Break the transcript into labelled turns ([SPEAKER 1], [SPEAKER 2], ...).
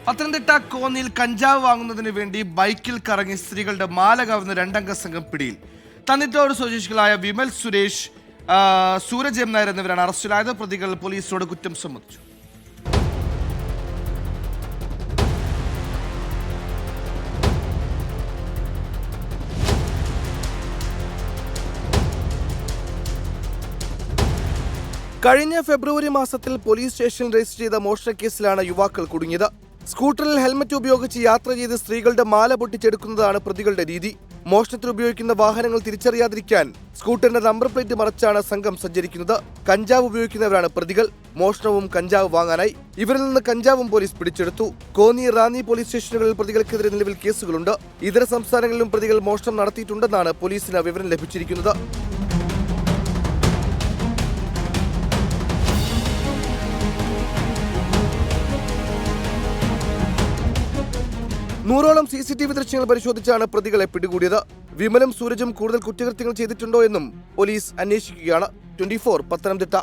[SPEAKER 1] പത്തനംതിട്ട കോന്നിയിൽ കഞ്ചാവ് വാങ്ങുന്നതിന് വേണ്ടി ബൈക്കിൽ കറങ്ങി സ്ത്രീകളുടെ മാല കവർന്ന രണ്ടംഗ സംഘം പിടിയിൽ. തന്നിത്തോട് സ്വദേശികളായ വിമൽ സുരേഷ്, സൂരജ് എം നായർ എന്നിവരാണ് അറസ്റ്റിലായത്. പ്രതികൾ പോലീസിനോട് കുറ്റം സമ്മതിച്ചു. കഴിഞ്ഞ ഫെബ്രുവരി മാസത്തിൽ പോലീസ് സ്റ്റേഷനിൽ രജിസ്റ്റർ ചെയ്ത മോഷണ കേസിലാണ് യുവാക്കൾ കുടുങ്ങിയത്. സ്കൂട്ടറിൽ ഹെൽമറ്റ് ഉപയോഗിച്ച് യാത്ര ചെയ്ത് സ്ത്രീകളുടെ മാല പൊട്ടിച്ചെടുക്കുന്നതാണ് പ്രതികളുടെ രീതി. മോഷണത്തിൽ ഉപയോഗിക്കുന്ന വാഹനങ്ങൾ തിരിച്ചറിയാതിരിക്കാൻ സ്കൂട്ടറിന്റെ നമ്പർ പ്ലേറ്റ് മറച്ചാണ് സംഘം സഞ്ചരിക്കുന്നത്. കഞ്ചാവ് ഉപയോഗിക്കുന്നവരാണ് പ്രതികൾ. മോഷണവും കഞ്ചാവ് വാങ്ങാനായി ഇവരിൽ നിന്ന് കഞ്ചാവും പോലീസ് പിടിച്ചെടുത്തു. കോന്നി, റാന്നി പോലീസ് സ്റ്റേഷനുകളിൽ പ്രതികൾക്കെതിരെ നിലവിൽ കേസുകളുണ്ട്. ഇതര സംസ്ഥാനങ്ങളിലും പ്രതികൾ മോഷണം നടത്തിയിട്ടുണ്ടെന്നാണ് പോലീസിന് വിവരം ലഭിച്ചിരിക്കുന്നത്. 100ഓളം CCTV ദൃശ്യങ്ങൾ പരിശോധിച്ചാണ് പ്രതികളെ പിടികൂടിയത്. വിമലും സൂരജും കൂടുതൽ കുറ്റകൃത്യങ്ങൾ ചെയ്തിട്ടുണ്ടോ എന്നും പോലീസ് അന്വേഷിക്കുകയാണ്. 24 പത്തനംതിട്ട.